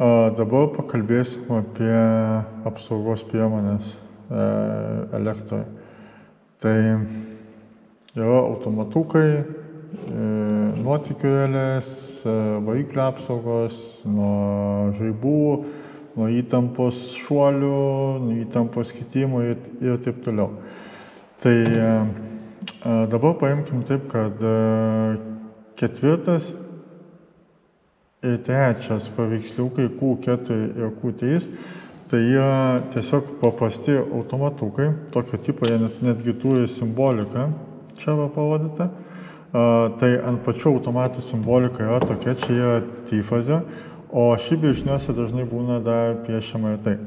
Dabar pakalbėsim apie apsaugos priemonės elektroje. Tai yra automatukai, nuotėkėlės, variklio apsaugos nuo žaibų, nuo įtampos šuolių, nuo įtampos kitimų ir taip toliau. Tai dabar paimkim taip, kad ketvirtas ir trečias paveiksliukai Q4 ir Q3, tai yra tiesiog paprasti automatukai, tokio tipo jie netgi turi simboliką, čia va parodyta. Tai ant pačių automatų simbolika yra tokia, čia yra trifazė, o ši brėžiniuose dažnai būna dar piešiama ir taip.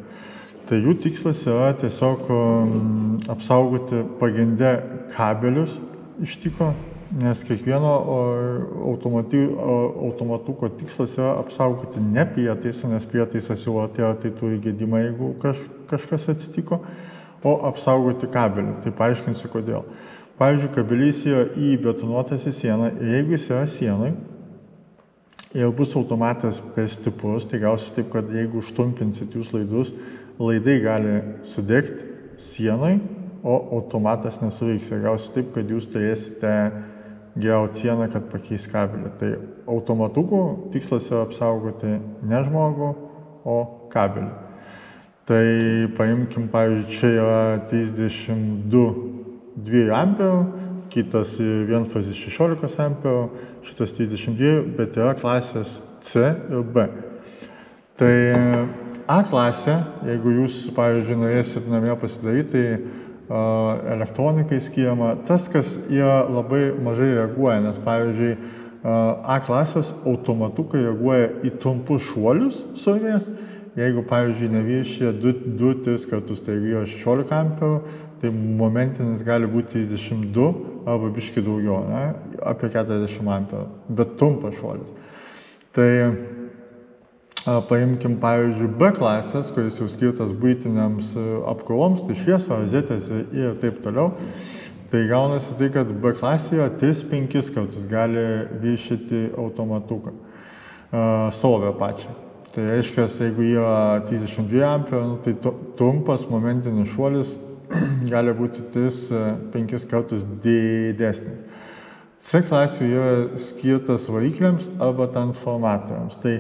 Tai jų tikslas yra tiesiog apsaugoti pagrinde kabelius iš tikro, nes kiekvieno automatuko tikslas yra apsaugoti ne prietaisą, nes prietaisas jau atėjo, tai turi gedimą, jeigu kažkas atsitiko, o apsaugoti kabelį. Tai paaiškinsiu kodėl. Pavyzdžiui, kabelys yra įbetonuotas į sieną ir jeigu jis yra sienai ir bus automatas per stiprus, tai gausis taip, kad jeigu užtrumpinsit jūs laidus, laidai gali sudegti sienai, o automatas nesuveiks. Ir gausis taip, kad jūs turėsite geriauti sieną, kad pakeis kabelį. Tai automatukų tikslas yra apsaugoti ne žmogų, o kabelį. Tai paimkim, pavyzdžiui, čia yra 32 amperų, kitas vienfazis 16 amperų, šitas 32, bet yra klasės C ir B. Tai A klasė, jeigu jūs, pavyzdžiui, norėsit namie pasidaryti, tai elektronikai skiriama, tas, kas yra labai mažai reaguoja, nes, pavyzdžiui, A klasės automatukai reaguoja į trumpus šuolius srovės. Jeigu, pavyzdžiui, neviršija 2-3 kartus, tai yra 16 amperų, tai momentinis gali būti 32 arba biški daugiau, ne? Apie 40 amperų, bet trumpas šuolis. Tai paimkim, pavyzdžiui, B klasės, kuris jau skirtas buitiniams apkrovoms, tai švieso, rozetės ir taip toliau. Tai gaunasi tai, kad B klasėje 3-5 kartus gali viršyti automatuką srovę pačią. Tai reiškia, jeigu yra 32 amperų, tai trumpas momentinis šuolis gali būti 3-5 kartus didesnis. C klasių yra skirtas varikliams arba transformatoriams. Tai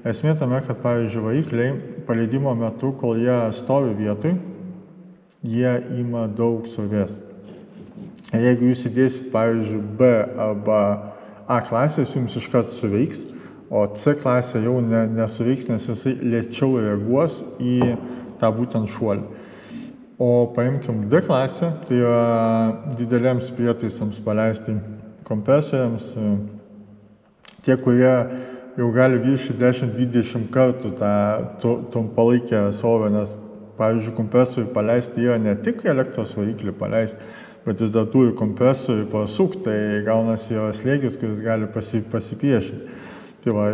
esmė tame, kad, pavyzdžiui, varikliai paleidimo metu, kol jie stovi vietoj, jie ima daug srovės. Jeigu jūs įdėsit, pavyzdžiui, B arba A klasės, jums iškart suveiks, o C klasė jau nesuveiks, nes jisai lėčiau reaguos į tą būtent šuolį. O paimkim D klasę, tai yra dideliems prietaisams paleisti kompresoriams, tie, kurie jau gali viršyti 10-20 kartų tą trumpalaikę srovę, nes, pavyzdžiui, kompresorių paleisti yra ne tik elektros variklį paleisti, bet jis dar turi kompresorių pasukti, tai gaunasi yra slėgis, kuris gali pasipriešinti. Tai va,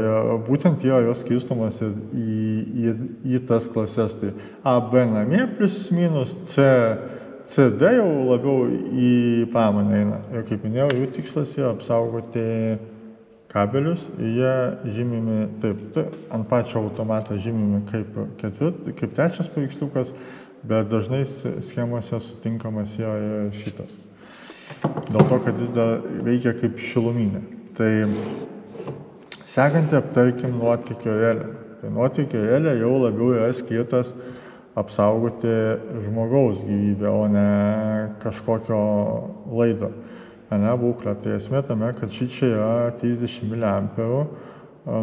būtent yra jos skirstumas į tas klases. Tai A, B namie plius minus, C, D jau labiau į pramonę eina. Ir kaip minėjau, jų tikslas yra apsaugoti kabelius. Jie žymimi taip, ant pačio automato žymimi kaip trečias paveiksliukas, bet dažnai schemose sutinkamas yra šitas. Dėl to, kad jis dar veikia kaip šiluminė. Tai sekantį aptarkim nuotėkio relę. Tai nuotėkio relė jau labiau yra skirtas apsaugoti žmogaus gyvybę, o ne kažkokio laido, ne būklę. Tai esmė tame, kad šičia yra 30 mA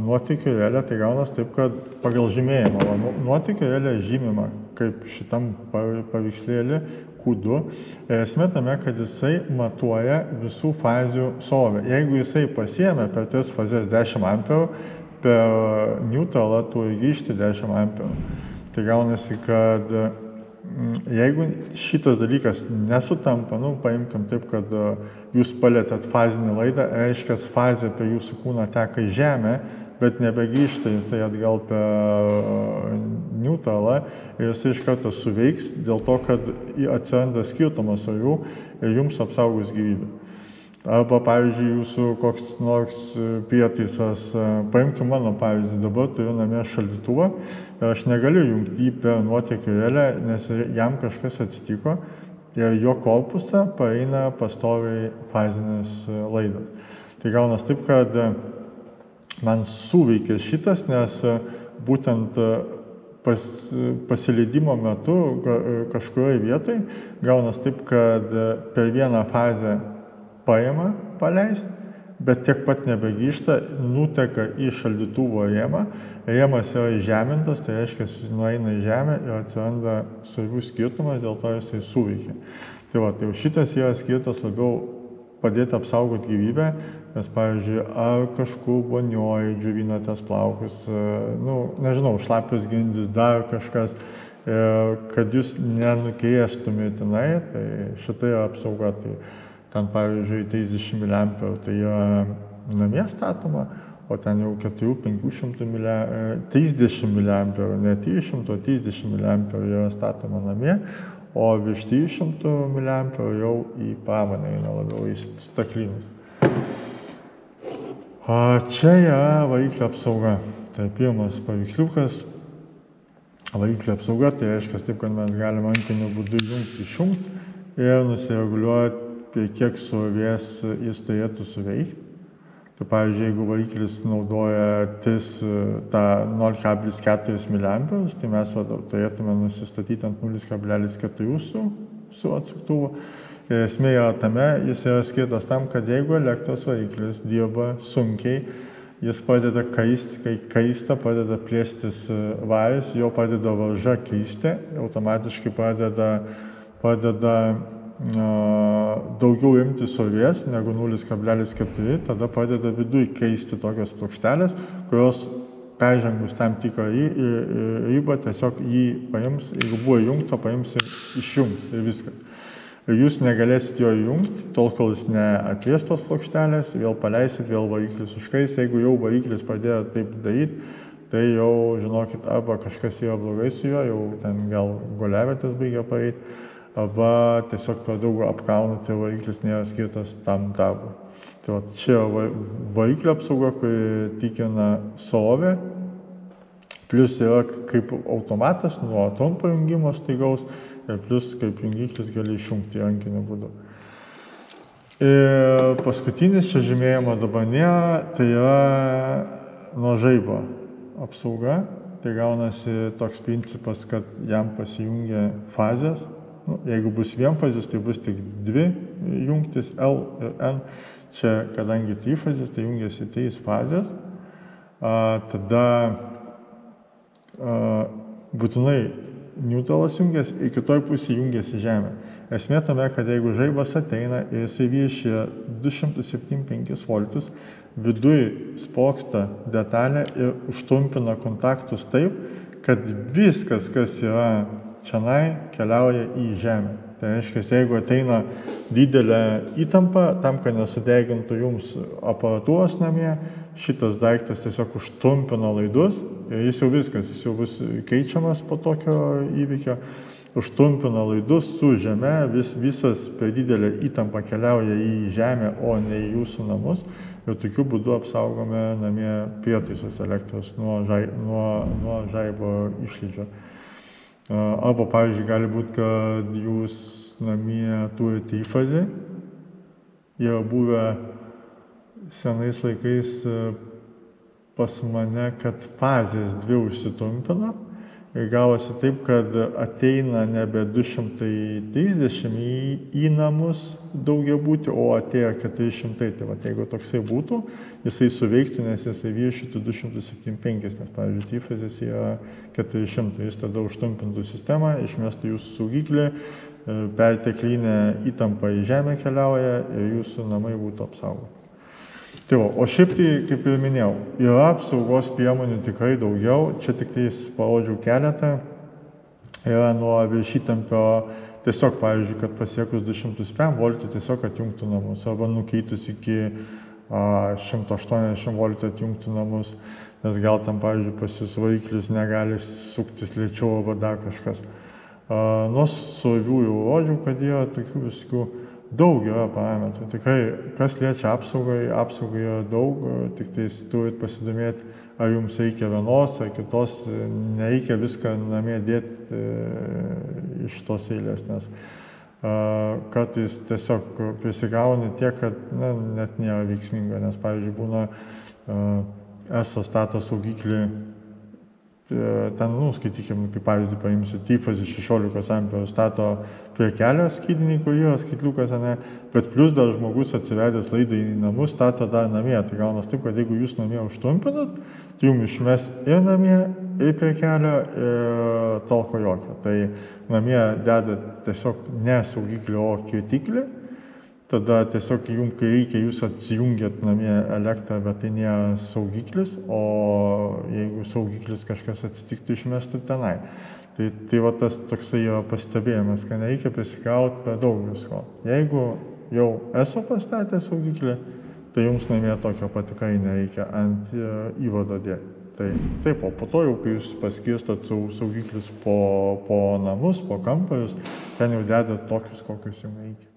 nuotėkio relė, tai gaunas taip, kad pagal žymėjimą. Nuotėkio relė žymima kaip šitam paveikslėlį Q2. Ir esmė tame, kad jisai matuoja visų fazių srovę. Jeigu jisai pasiėmė per 3 fazes 10 amperų, per neutralą turi grįžti 10 amperų. Tai gaunasi, kad jeigu šitas dalykas nesutampa, paimkim taip, kad jūs palietėt fazinį laidą, reiškia, fazė per jūsų kūną teka į žemę, bet nebegrįžta jisai atgal per neutralą ir jisai iš karto suveiks dėl to, kad atsiranda skirtumas srovių ir jums apsaugos gyvybę. Arba, pavyzdžiui, jūsų koks nors prietaisas, paimkime mano pavyzdį, dabar turiu namie šaldytuvą ir aš negaliu jungti jį per nuotėkio relę, nes jam kažkas atsitiko ir jo korpusą paeina pastoviai fazinis laidas. Tai gaunas taip, kad man suveikė šitas, nes būtent pasileidimo metu kažkurioje vietoje gaunas taip, kad per vieną fazę paima paleisti, bet tiek pat nebegrįžta, nuteka į šaldytuvo rėmą, rėmas yra įžemintas, tai reiškia, nueina į žemę ir atsiranda svarbių skirtumas, dėl to jisai suveikia. Tai va, tai šitas yra skirtas labiau padėti apsaugoti gyvybę, nes, pavyzdžiui, ar kažkur vonioji džiovinatės plaukus, nežinau, šlapios grindys, dar kažkas, kad jūs nenukėstumėte tenai, tai šita yra apsauga. Tai ten, pavyzdžiui, 30 mA tai yra namie statoma, o ten jau 400-500 30 mA, ne 300, o 30 mA yra statoma namie, o virš 300 mA jau į pramonę eina labiau į staklynus. Čia yra variklio apsauga. Tai pirmas paveiksliukas. Variklio apsauga tai reiškia taip, kad mes galime rankiniu būdu jungti, išjungti ir nusireguliuoti, kiek srovės jis turėtų suveikti. Tai, pavyzdžiui, jeigu variklis naudoja tą 0,4 mA, tai mes turėtume nusistatyti ant 0,4 su atsuktuvu. Ir esmė yra tame, jis yra skirtas tam, kad jeigu elektros variklis dirba sunkiai, jis pradeda kaisti, kai kaista pradeda plėstis varis, jo pradeda varža keisti, automatiškai pradeda daugiau imti srovės negu 0,4, tada pradeda viduj keisti tokios plokštelės, kurios peržengus tam tikrą ribą tiesiog jį paims, jeigu buvo įjungta, paims ir išjungs ir viskas. Ir jūs negalėsit jo įjungti, tol kol jis neatvies tos plokštelės, vėl paleisit, vėl variklis užkais. Jeigu jau variklis pradėjo taip daryti, tai jau žinokit, arba kažkas yra blogai su juo, jau ten gal goliavietės baigia pareiti, arba tiesiog per daug apkraunate, variklis nėra skirtas tam darbui. Tai čia variklio apsauga, kuri tikrina srovę, plus yra kaip automatas nuo trumpo jungimo staigaus ir plus kaip jungiklis gali išjungti rankiniu būdu. Ir paskutinis čia žymėjimo dabar nėra, tai yra nuo žaibo apsauga. Tai gaunasi toks principas, kad jam pasijungia fazės. Jeigu bus vienfazis, tai bus tik dvi jungtis L ir N. Čia, kadangi trifazis, tai jungiasi 3 fazės. Tada būtinai neutralas jungiasi, ir kitoj pusėje jungiasi žemė. Esmė tame, kad jeigu žaibas ateina ir jisai viršija 275 voltus, viduj sprogsta detalė ir užtrumpina kontaktus taip, kad viskas, kas yra čionai, keliauja į žemę. Tai reiškia, jeigu ateina didelė įtampa, tam, kad nesudegintų jums aparatūros namie, šitas daiktas tiesiog užtrumpina laidus ir jis jau viskas, jis jau bus keičiamas po tokio įvykio, užtrumpina laidus su žeme, visas per didelė įtampa keliauja į žemę, o ne į jūsų namus ir tokiu būdu apsaugome namie prietaisus elektros nuo žaibo išlydžio. Arba, pavyzdžiui, gali būti, kad jūs namie turite trifazį. Yra buvę senais laikais pas mane, kad fazės 2 užsitrumpino ir gavosi taip, kad ateina nebe 230 į namus daugiabutį, o atėjo 400. Tai jeigu toksai būtų, jisai suveiktų, nes jisai viršytų 275, nes, pavyzdžiui, trifazės yra 400. Jis tada užtrumpintų sistemą, išmestų jūsų saugiklį, perteklinė įtampa į žemę keliauja ir jūsų namai būtų apsaugoti. Tai o šiaip tai, kaip ir minėjau, yra apsaugos priemonių tikrai daugiau, čia tik tais parodžiau keletą. Yra nuo viršytampio tiesiog, pavyzdžiui, kad pasiekus 205 voltų tiesiog atjungtų namus, arba nukeitus iki 180 voltų atjungtų namus, nes gal tam, pavyzdžiui, pas jūs variklis negali suktis lėčiau arba dar kažkas. Nuo svarbiųjų rodžiau, kad yra tokių visokių daug yra parametrų. Tikrai, kas liečia apsaugai yra daug, tik tais turit pasidomėti, ar jums reikia vienos ar kitos, nereikia viską namie dėti iš tos eilės, nes kartais tiesiog prisigauni tiek, kad net nėra veiksminga, nes, pavyzdžiui, būna ESO stato saugiklį, ten, skaitykim, kaip pavyzdį paimsiu, T-fazį 16 amperų stato prie kelio skydinį, kur yra skaitliukas, bet plus dar žmogus atsivedęs laidą į namus stato dar namie. Tai gaunas taip, kad jeigu jūs namie užtrumpinat, tai jums išmes ir namie, ir prie kelio, ir tolko jokio. Tai namie deda tiesiog ne saugiklį, o kirtiklį. Tada tiesiog jums, kai reikia, jūs atsijungiat namie elektrą, bet tai nėra saugiklis, o jeigu saugiklis kažkas atsitiktų, išmestų tenai. Tai va tas toksai yra pastebėjimas, kad nereikia prisikrauti per daug visko. Jeigu jau ESO pastatė saugiklį, tai jums namie tokio patikrai nereikia ant įvado dėti. Tai taip, o po to jau, kai jūs paskirstot saugiklius po namus, po kambarius, ten jau dedat tokius, kokius jums reikia.